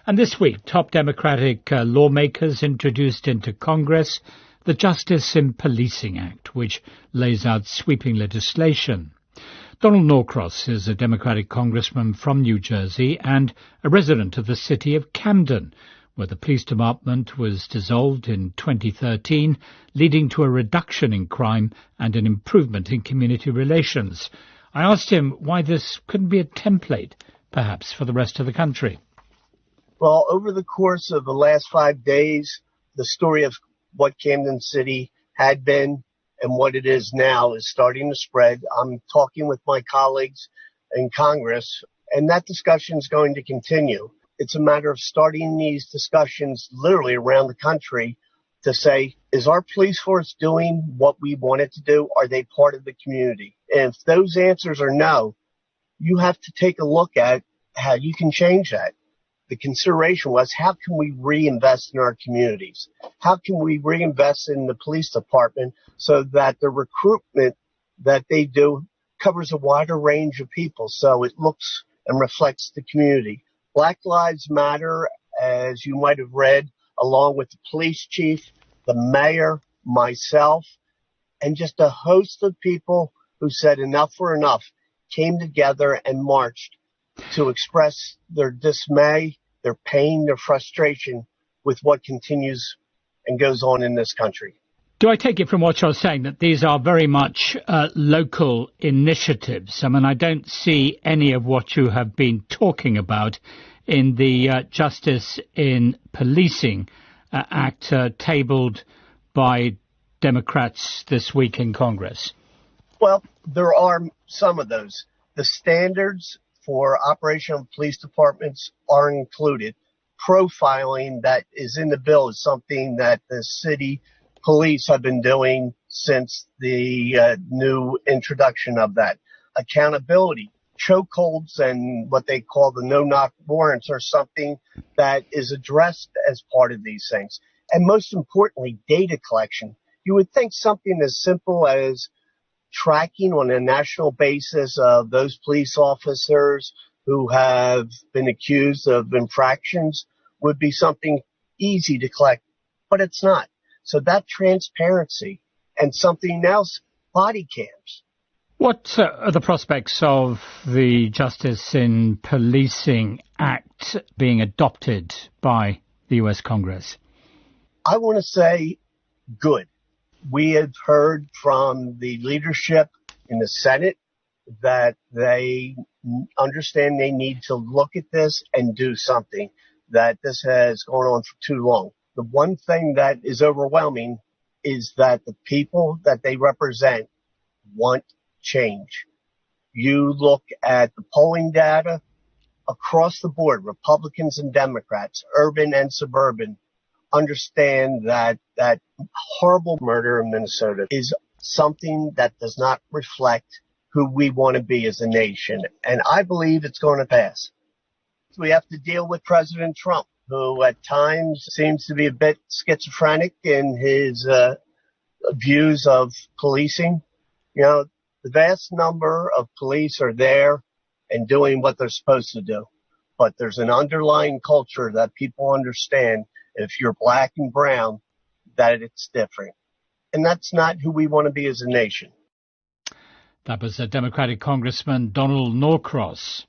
And this week, top Democratic lawmakers introduced into Congress the Justice in Policing Act, which lays out sweeping legislation. Donald Norcross is a Democratic congressman from New Jersey and a resident of the city of Camden, where the police department was dissolved in 2013, leading to a reduction in crime and an improvement in community relations. I asked him why this couldn't be a template, perhaps, for the rest of the country. Well, over the course of the last 5 days, the story of what Camden City had been and what it is now is starting to spread. I'm talking with my colleagues in Congress, and that discussion is going to continue. It's a matter of starting these discussions literally around the country to say, is our police force doing what we want it to do? Are they part of the community? And if those answers are no, you have to take a look at how you can change that. The consideration was, how can we reinvest in our communities? How can we reinvest in the police department so that the recruitment that they do covers a wider range of people so it looks and reflects the community? Black Lives Matter, as you might have read, along with the police chief, the mayor, myself, and just a host of people who said enough for enough, came together and marched to express their dismay, their pain, their frustration with what continues and goes on in this country. Do I take it from what you're saying that these are very much local initiatives? I mean, I don't see any of what you have been talking about in the Justice in Policing Act tabled by Democrats this week in Congress. Well, there are some of those. The standards for operational police departments are included. Profiling that is in the bill is something that the city police have been doing since the new introduction of that. Accountability, chokeholds, and what they call the no-knock warrants are something that is addressed as part of these things. And most importantly, data collection. You would think something as simple as tracking on a national basis of those police officers who have been accused of infractions would be something easy to collect, but it's not. So that transparency and something else, body cams. What are the prospects of the Justice in Policing Act being adopted by the US Congress? I want to say good. We have heard from the leadership in the Senate that they understand they need to look at this and do something, that this has gone on for too long. The one thing that is overwhelming is that the people that they represent want change. You look at the polling data across the board, Republicans and Democrats, urban and suburban, understand that that horrible murder in Minnesota is something that does not reflect who we want to be as a nation. And I believe it's going to pass. We have to deal with President Trump, who at times seems to be a bit schizophrenic in his views of policing. You know, the vast number of police are there and doing what they're supposed to do. But there's an underlying culture that people understand, if you're black and brown, that it's different. And that's not who we want to be as a nation. That was a Democratic Congressman Donald Norcross.